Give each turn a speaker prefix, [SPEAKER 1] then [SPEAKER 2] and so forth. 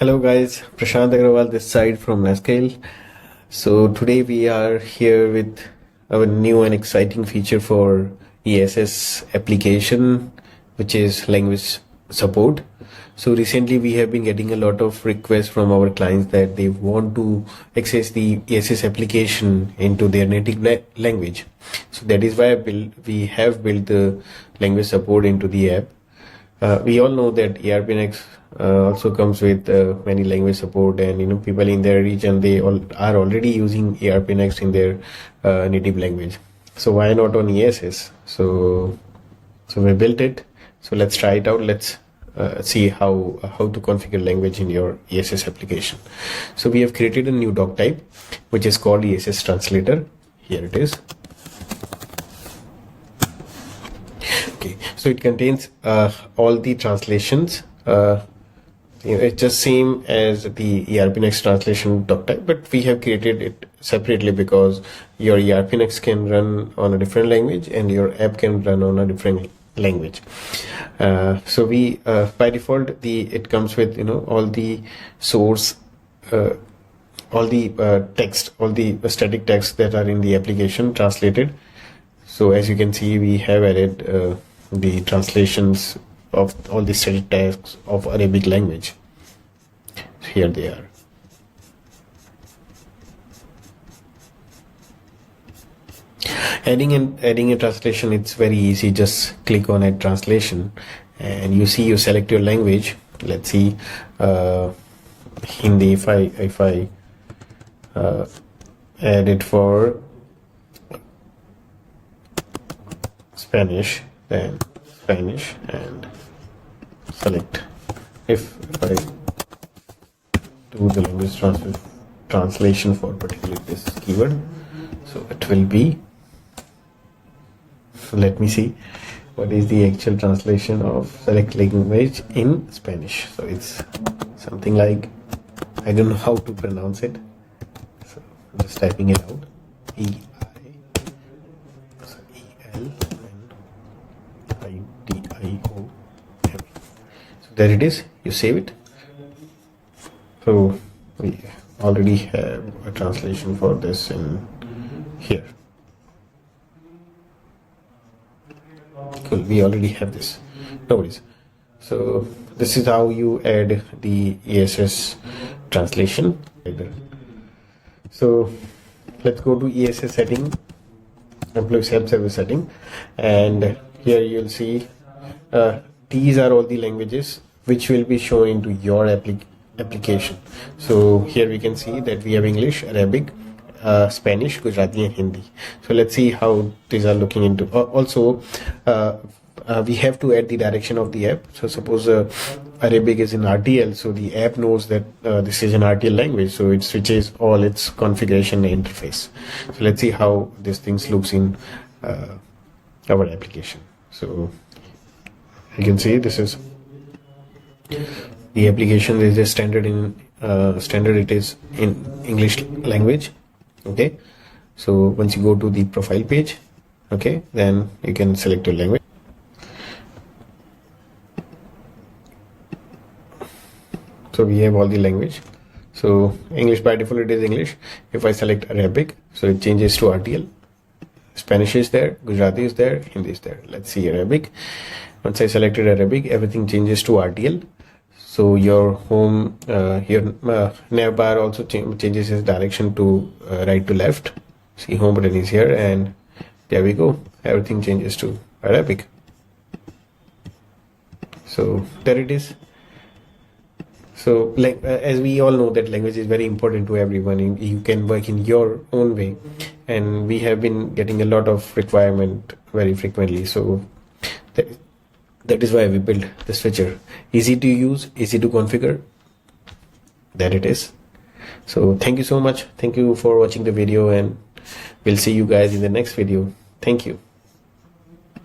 [SPEAKER 1] Hello guys, Prashant Agrawal this side from Nascale. So today we are here with our new and exciting feature for ESS application, which is language support. So recently we have been getting a lot of requests from our clients that they want to access the ESS application into their native language. So that is why we have built the language support into the app. We all know that ERPNext also comes with many language support, and people in their region, they all are already using ERPNext in their native language. So why not on ESS? So we built it. So let's try it out. Let's see how to configure language in your ESS application. So we have created a new doc type, which is called ESS Translator. Here it is. Okay, so it contains all the translations. It's just same as the ERPNext translation doc type, but we have created it separately because your ERPNext can run on a different language and your app can run on a different language. So we by default it comes with all the source, all the text, all the static text that are in the application translated. So as you can see, we have added the translations of all the static texts of Arabic language. Here they are. Adding a translation, it's very easy. Just click on add translation and you select your language. Let's see, Hindi. If I add it for Spanish, then Spanish, and select. If I do the language translation for particularly this keyword, so it will be, let me see what is the actual translation of select language in Spanish. So it's something like, I don't know how to pronounce it, so I'm just typing it out. EILIDIOM. So there it is. You save it. So we already have a translation for this in here. Cool. We already have this. No worries. So this is how you add the ESS translation. So let's go to ESS setting, employee self-service setting, and here you'll see these are all the languages which will be shown into your application. So here we can see that we have English, Arabic, Spanish, Gujarati, and Hindi. So let's see how these are looking into. Also, we have to add the direction of the app. So suppose Arabic is in RTL, so the app knows that this is an RTL language, so it switches all its configuration interface. So let's see how this things looks in our application. So you can see this is the application. Is a standard in standard. It is in English language. Okay, so once you go to the profile page, okay, then you can select your language. So we have all the language. So English, by default it is English. If I select Arabic, so it changes to RTL. Spanish is there, Gujarati is there, Hindi is there. Let's see Arabic. Once I selected Arabic, everything changes to RTL. So your home, your navbar also changes its direction to right to left. See, home button is here, and there we go. Everything changes to Arabic. So there it is. So like as we all know that language is very important to everyone. You can work in your own way, and we have been getting a lot of requirement very frequently. So that is why we built this feature. Easy to use, easy to configure. There it is. So thank you so much. Thank you for watching the video, and we'll see you guys in the next video. Thank you.